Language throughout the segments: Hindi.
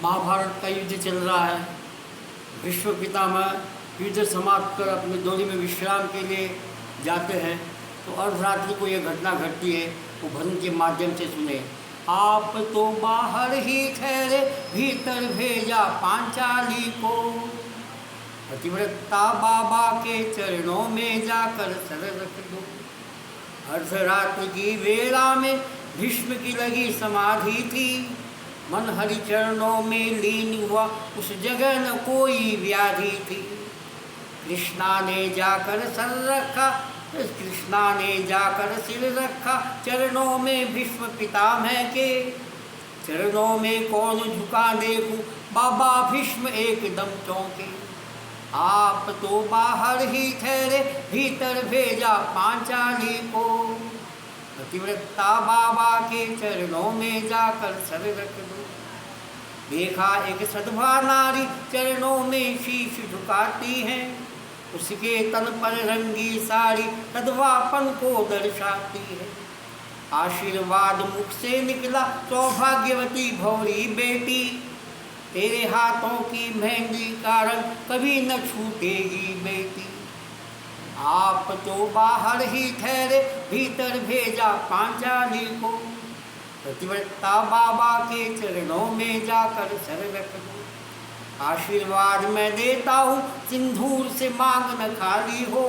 महाभारत का युद्ध चल रहा है। भीष्म पितामह युद्ध समाप्त कर अपनी डोली में विश्राम के लिए जाते हैं तो अर्धरात्रि को यह घटना घटती है। वो भजन के माध्यम से सुने। आप तो बाहर ही ठहरे, भीतर भेजा पांचाली को, पतिव्रता बाबा के चरणों में जाकर सर रख दो। अर्धरात्रि की वेला में भीष्म की लगी समाधि थी, मन हरि चरणों में लीन हुआ, उस जगह न कोई व्याधि थी। कृष्णा ने जाकर सर रखा, कृष्णा ने जाकर सिर रखा, चरणों में भीष्म पितामह के। चरणों में कौन झुका देखूं, बाबा भीष्म एकदम चौंके। आप तो बाहर ही ठहरे, भीतर भेजा पांचाली को, पतिव्रता बाबा के चरणों में जाकर सर रख दो। देखा एक सधवा नारी चरणों में शीश झुकाती है, उसके तन पर रंगी साड़ी सधवापन को दर्शाती है। आशीर्वाद मुख से निकला, सौभाग्यवती भौरी बेटी, तेरे हाथों की मेहंदी का रंग कभी न छूटेगी बेटी। आप तो बाहर ही ठहरे, भीतर भेजा पांचाली को, पतिव्रता बाबा के चरणों में जाकर सर रख दो। आशीर्वाद मैं देता हूँ, सिंदूर से मांग न खाली हो,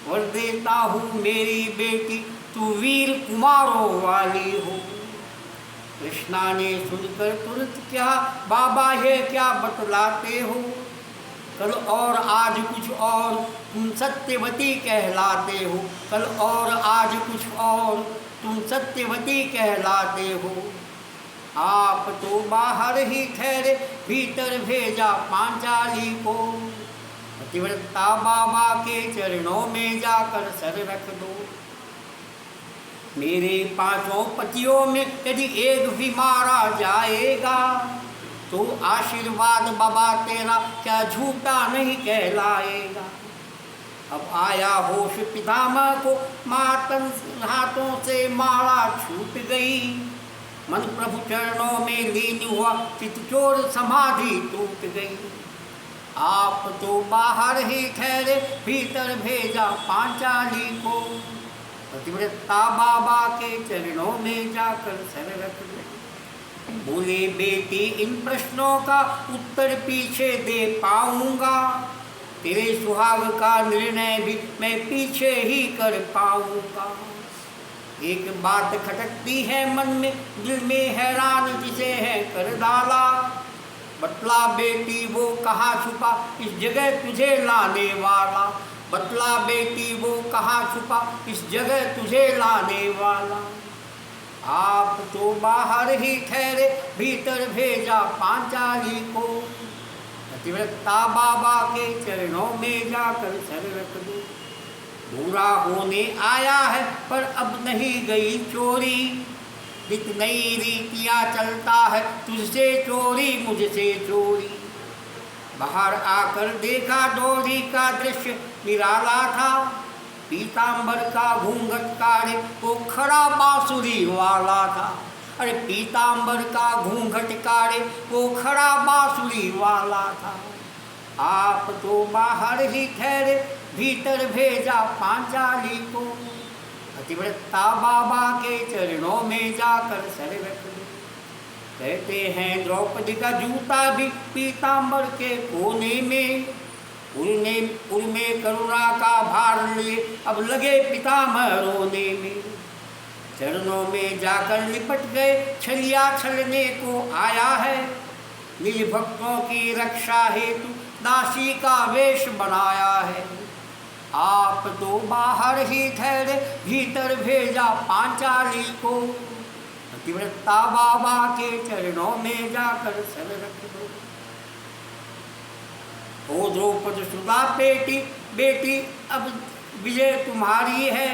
और देता हूँ मेरी बेटी, तू वीर कुमारों वाली हो। कृष्णा ने सुनकर तुरंत क्या, बाबा ये क्या बतलाते हो, कल और आज कुछ और, तुम सत्यवती कहलाते हो। कल और आज कुछ और, तुम सत्यवती कहलाते हो। आप तो बाहर ही ठहरे, भीतर भेजा पांचाली को, पतिव्रता बाबा के चरणों में जाकर सर रख दो। मेरे पांचों पतियों में यदि एक भी मारा जाएगा, तो आशीर्वाद बाबा तेरा क्या झूठा नहीं कहलाएगा। अब आया होश पितामह को, मातन हाथों से माला छूट गई, मन प्रभु चरणों में लीन हुआ, चितचोर समाधि टूट गई। आप तो बाहर ही ठहरे, भीतर भेजा पांचाली को, पतिव्रता बाबा के चरणों में जाकर सर रख दो। बोले बेटी इन प्रश्नों का उत्तर पीछे दे पाऊंगा, तेरे सुहाग का निर्णय भी मैं पीछे ही कर पाऊंगा। एक बात खटकती है मन में, दिल में हैरान जिसे है कर डाला, बतला बेटी वो कहाँ छुपा, इस जगह तुझे लाने वाला। बतला बेटी वो कहाँ छुपा, इस जगह तुझे लाने वाला। आप तो बाहर ही ठहरे, भीतर भेजा पांचाली को, पतिव्रता बाबा के चरणों में जाकर सर रख दो। बुरा होने आया है पर अब नहीं गई चोरी, नित नई रीतियाँ चलता है, तुझसे चोरी मुझसे चोरी। बाहर आकर देखा डोरी का दृश्य निराला था, पीताम्बर का घूंघट काढ़े वो खड़ा बांसुरी वाला था। अरे पीताम्बर का घूंघट काढ़े वो खड़ा बांसुरी वाला था। आप तो बाहर ही ठहरे, भीतर भेजा पांचाली को, पतिव्रता बाबा के चरणों में जाकर सर रख दो। कहते हैं द्रौपदी का जूता भी पीताम्बर के कोने में, उर में करुणा का भार लिए अब लगे पितामह रोने में। चरणों में जाकर लिपट गए, छलिया छलने को आया है, निज भक्तों की रक्षा हेतु दासी का वेश बनाया है। आप तो बाहर ही ठहरे, भीतर भेजा पांचाली को, पतिव्रता बाबा के चरणों में जाकर सर रख दो। ओ द्रौपदी सुधा बेटी अब विजय तुम्हारी है,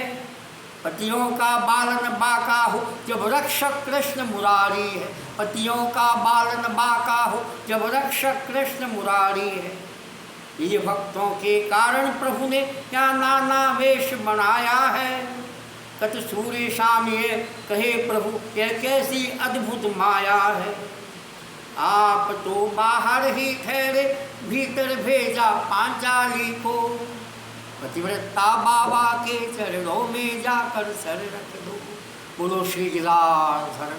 पतियों का बालन बाका हो जब रक्षक कृष्ण मुरारी है। पतियों का बालन बाका हो जब रक्षक कृष्ण मुरारी है। ये भक्तों के कारण प्रभु ने क्या नाना वेश बनाया है, कत सूर्य शाम ये कहे प्रभु यह कैसी अद्भुत माया है। आप तो बाहर ही ठहरे, भीतर भेजा पांचाली को। पतिव्रता बाबा के चरणों में जाकर सर रख दो। बोलो श्री गिरधारी